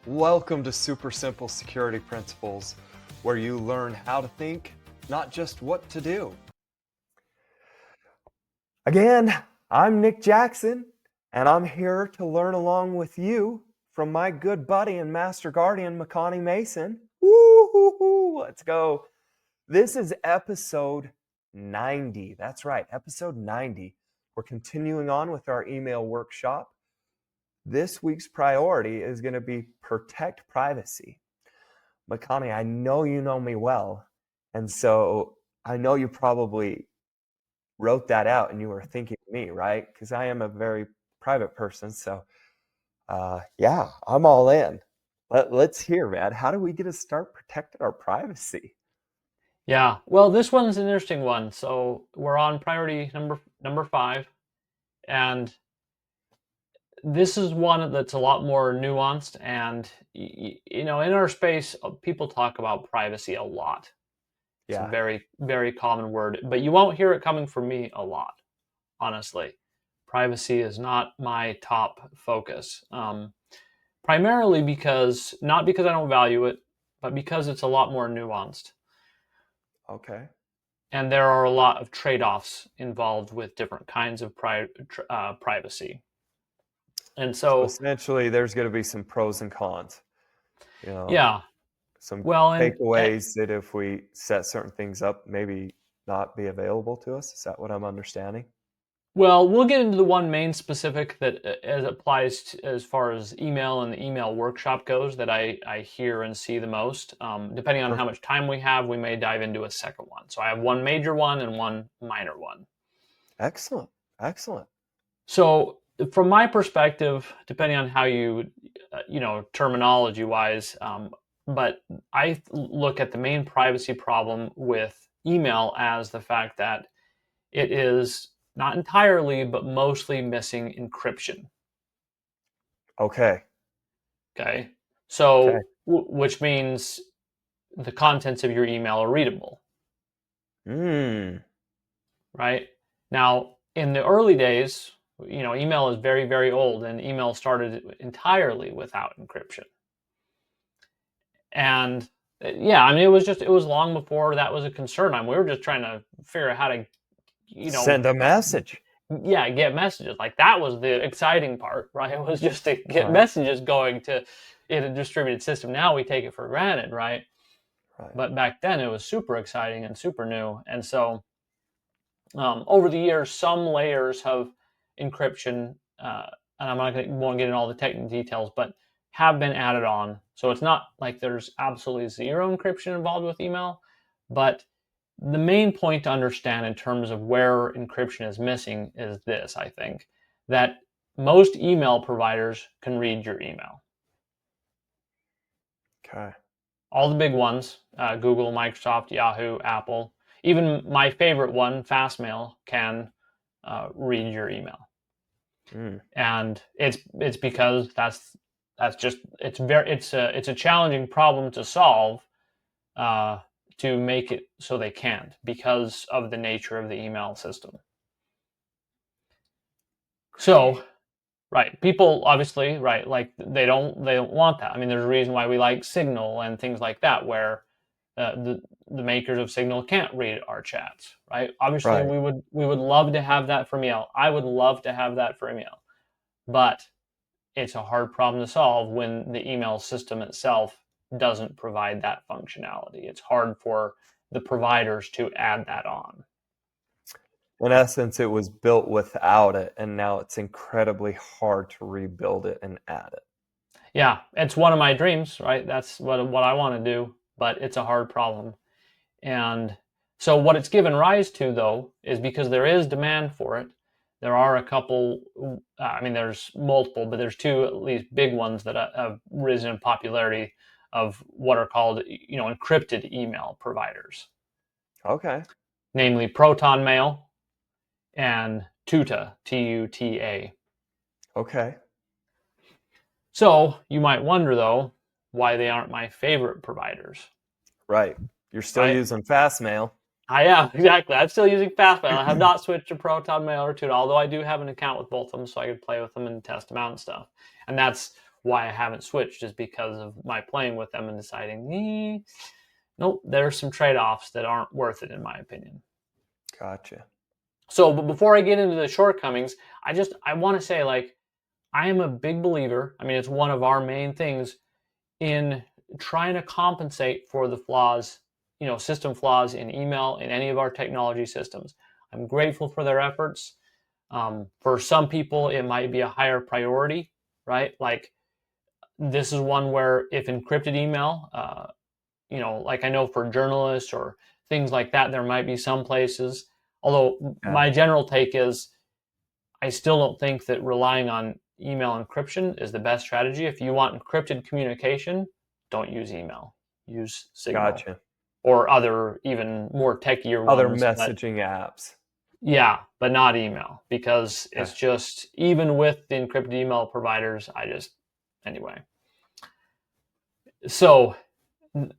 Welcome to Super Simple Security Principles, where you learn how to think, not just what to do. Again, I'm Nick Jackson, and I'm here to learn along with you from my good buddy and master guardian, Makani Mason. Woo-hoo-hoo, let's go. This is episode 90. That's right, episode 90. We're continuing on with our email workshop. This week's priority is going to be protect privacy. Makani, I know you know me well, and so I know you probably wrote that out and you were thinking of me, right? Because I am a very private person, so yeah, I'm all in. Let's hear, man. How do we get to start protecting our privacy? Yeah, well, this one's an interesting one. So we're on priority number 5, and this is one that's a lot more nuanced. And in our space, people talk about privacy a lot. It's a Yeah. very, very common word, but you won't hear it coming from me a lot. Honestly, privacy is not my top focus. Primarily because not because I don't value it, but because it's a lot more nuanced. Okay. And there are a lot of trade-offs involved with different kinds of privacy. And So so, essentially, there's going to be some pros and cons. You know, yeah, some well, takeaways that if we set certain things up, maybe not be available to us. Is that what I'm understanding? well, we'll get into the one main specific that as applies to, as far as email and the email workshop goes, that I hear and see the most. Depending on how Perfect. much time we have, we may dive into a second one. So I have one major one and one minor one. Excellent. Excellent. So from my perspective, depending on how you, terminology wise, but I look at the main privacy problem with email as the fact that it is not entirely, but mostly missing encryption. Okay. Okay. Okay. So, which means the contents of your email are readable, Hmm. right? Now, in the early days, email is very, very old, and email started entirely without encryption. And yeah, I mean, it was long before that was a concern. We were just trying to figure out how to, you know, Send a message. yeah, get messages. Like that was the exciting part, right? It was just to get Right. messages going to in a distributed system. Now we take it for granted, right? Right. But back then it was super exciting and super new. And so over the years, some layers of encryption, and I'm not going to want to get into all the technical details, but have been added on. So it's not like there's absolutely zero encryption involved with email, but the main point to understand in terms of where encryption is missing is this, I think, that most email providers can read your email. Okay. All the big ones, Google, Microsoft, Yahoo, Apple, even my favorite one, Fastmail, can read your email. Mm. And it's because that's just it's a challenging problem to solve, uh, to make it so they can't because of the nature of the email system. So right, people obviously right like they don't want that. I mean, there's a reason why we like Signal and things like that, where the makers of Signal can't read our chats. Right, obviously Right. we would love to have that for email. I would love to have that for email, but it's a hard problem to solve when the email system itself doesn't provide that functionality. It's hard for the providers to add that on. In essence, it was built without it, and now it's incredibly hard to rebuild it and add it. Yeah, it's one of my dreams, right? That's what I want to do, but it's a hard problem. And so what it's given rise to, though, is because there is demand for it. There are a couple, I mean, there's multiple, but there's two at least big ones that have risen in popularity of what are called, encrypted email providers, Okay. namely Proton Mail and Tuta, Tuta. Okay. So you might wonder, though, why they aren't my favorite providers, Right. You're still right? using Fastmail. I am, exactly. I'm still using Fastmail. I have not switched to Proton Mail or Tutor, although I do have an account with both of them, so I could play with them and test them out and stuff. And that's why I haven't switched is because of my playing with them and deciding, nope, there's some trade-offs that aren't worth it in my opinion. Gotcha. So, but before I get into the shortcomings, I want to say, like, I am a big believer. I mean, it's one of our main things in trying to compensate for the flaws, system flaws in email, in any of our technology systems. I'm grateful for their efforts. For some people, it might be a higher priority, right? Like, this is one where if encrypted email, like I know for journalists or things like that, there might be some places. Although my general take is, I still don't think that relying on email encryption is the best strategy. If you want encrypted communication, don't use email. Use Signal. Gotcha. Or other, even more techier Other ones. messaging apps. Yeah, but not email, because it's just, even with the encrypted email providers, anyway. So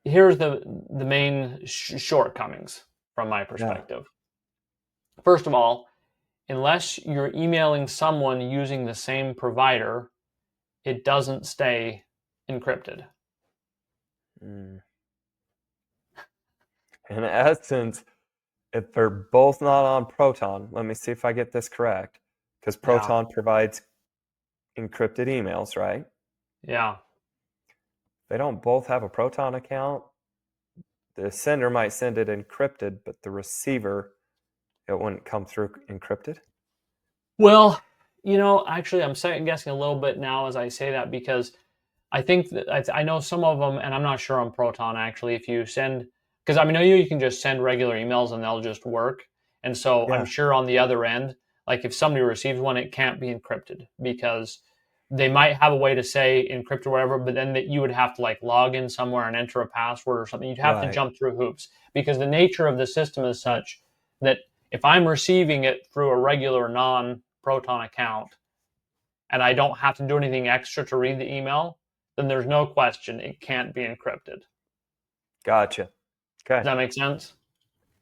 here's the main shortcomings from my perspective. Yeah. First of all, unless you're emailing someone using the same provider, it doesn't stay encrypted. In essence, if they're both not on Proton, let me see if I get this correct, because Proton provides encrypted emails, right? Yeah. They don't both have a Proton account. The sender might send it encrypted, but the receiver, it wouldn't come through encrypted. Well, actually, I'm second guessing a little bit now as I say that, because I think that I know some of them, and I'm not sure on Proton actually, if you send, because I know you can just send regular emails and they'll just work. And so I'm sure on the other end, like if somebody receives one, it can't be encrypted, because they might have a way to say encrypt or whatever, but then you would have to like log in somewhere and enter a password or something. You'd have to jump through hoops, because the nature of the system is such that if I'm receiving it through a regular non-Proton account and I don't have to do anything extra to read the email, then there's no question it can't be encrypted. Gotcha. Okay. Does that make sense?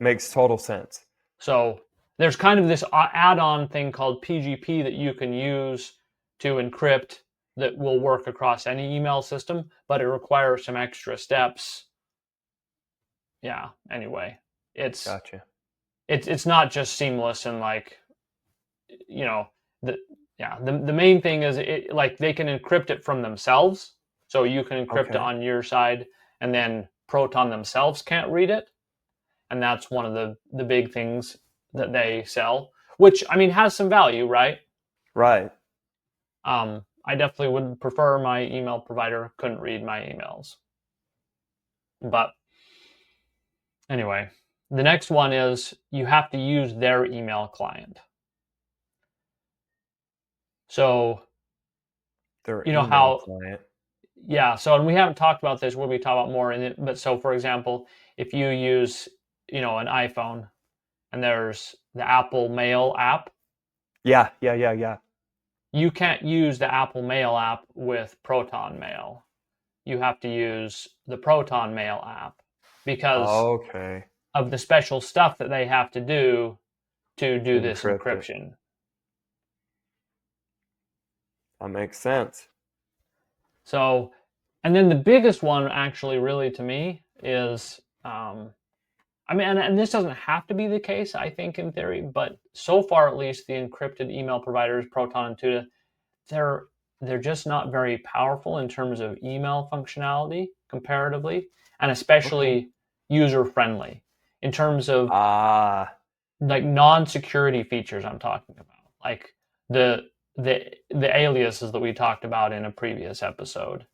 Makes total sense. So there's kind of this add-on thing called PGP that you can use to encrypt that will work across any email system, but it requires some extra steps. Yeah, anyway, it's not just seamless and like, the main thing is like they can encrypt it from themselves. So you can encrypt it on your side, and then Proton themselves can't read it. And that's one of the big things that they sell, which, I mean, has some value, right? Right. I definitely would prefer my email provider couldn't read my emails. But anyway, the next one is you have to use their email client. So, their email client. Yeah, so, and we haven't talked about this, we'll be talking about more in it, but so for example, if you use, an iPhone and there's the Apple Mail app. Yeah. You can't use the Apple Mail app with Proton Mail. You have to use the Proton Mail app because of the special stuff that they have to do this encryption. That makes sense. So, and then the biggest one actually really to me is, I mean, and this doesn't have to be the case, I think, in theory, but so far at least the encrypted email providers, Proton and Tuta, they're just not very powerful in terms of email functionality comparatively, and especially user-friendly in terms of like non-security features I'm talking about, like the aliases that we talked about in a previous episode,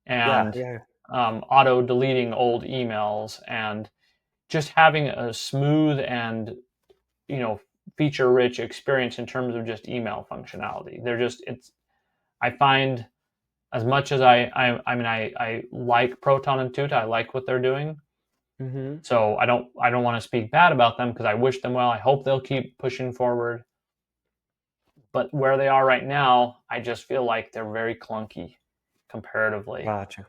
and auto deleting old emails, and just having a smooth and feature rich experience in terms of just email functionality. I find, as much as I like Proton and Tuta, I like what they're doing. Mm-hmm. So I don't want to speak bad about them, because I wish them well. I hope they'll keep pushing forward. But where they are right now, I just feel like they're very clunky comparatively. Gotcha.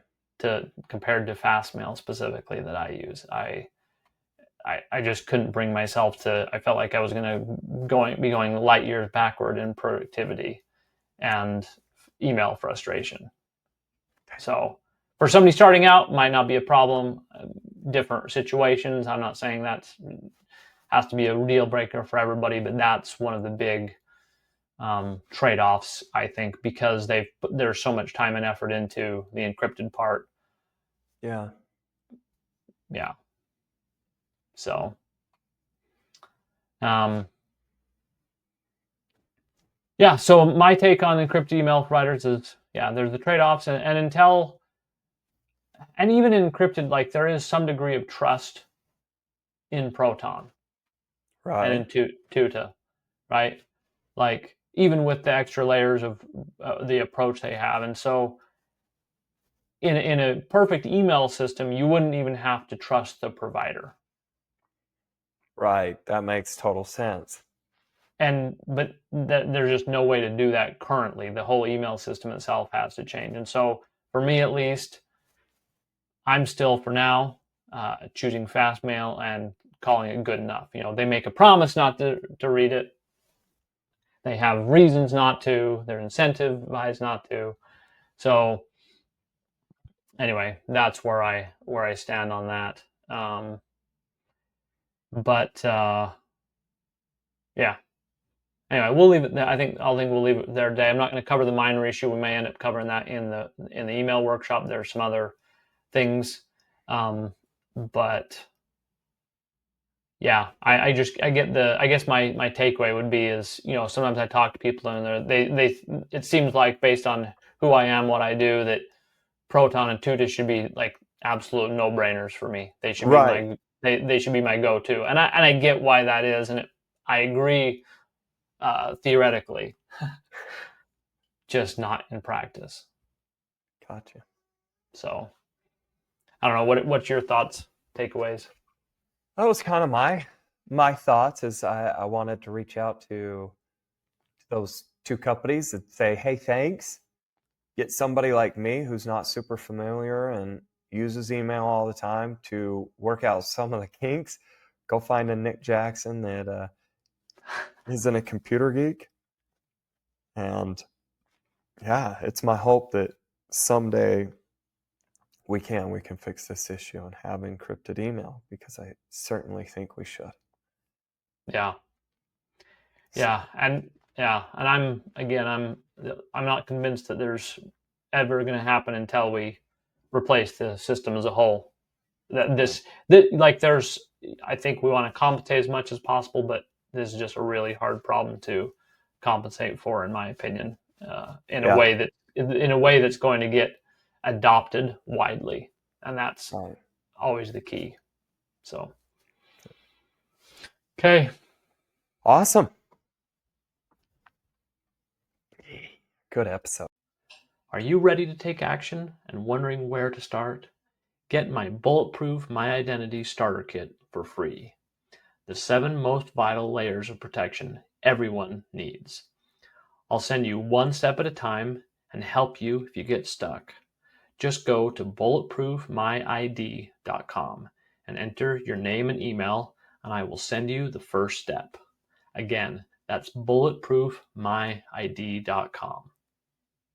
Compared to Fastmail specifically that I use. I just couldn't bring myself to. I felt like I was going to be going light years backward in productivity and email frustration. So for somebody starting out, might not be a problem. Different situations. I'm not saying that has to be a deal breaker for everybody, but that's one of the big trade-offs, I think, because there's so much time and effort into the encrypted part. Yeah. Yeah. So, yeah. So my take on encrypted email providers is, yeah, there's the trade-offs, and until, and even in encrypted, like there is some degree of trust in Proton and in Right. Tuta, right? Like even with the extra layers of the approach they have, and so in a perfect email system, you wouldn't even have to trust the provider. Right. That makes total sense. But there's just no way to do that currently. The whole email system itself has to change. And so for me, at least, I'm still for now choosing Fastmail and calling it good enough. They make a promise not to read it. They have reasons not to. They're incentivized not to. So anyway, that's where I stand on that. But yeah. Anyway, we'll leave it there. I think we'll leave it there today. I'm not going to cover the minor issue. We may end up covering that in the email workshop. There's some other things, but yeah, I guess my takeaway would be is, sometimes I talk to people and they it seems like, based on who I am, what I do, that Proton and Tuta should be like absolute no brainers for me. They should be Right. they should be my go to, and I get why that is, and I agree. Theoretically, just not in practice. Gotcha. So I don't know, what's your thoughts, takeaways? That was kind of my thoughts, as I wanted to reach out to those two companies and say, hey, thanks. Get somebody like me who's not super familiar and uses email all the time to work out some of the kinks. Go find a Nick Jackson that isn't a computer geek. And yeah, it's my hope that someday we can fix this issue and have encrypted email, because I certainly think we should. Yeah. And I'm not convinced that there's ever going to happen until we replace the system as a whole. I think we want to compensate as much as possible, but this is just a really hard problem to compensate for, in my opinion, in a way that's going to get adopted widely, and that's Right. always the key. So, okay. Awesome. Good episode. Are you ready to take action and wondering where to start? Get my Bulletproof My Identity Starter Kit for free. The 7 most vital layers of protection everyone needs. I'll send you one step at a time and help you if you get stuck. Just go to bulletproofmyid.com and enter your name and email, and I will send you the first step. Again, that's bulletproofmyid.com.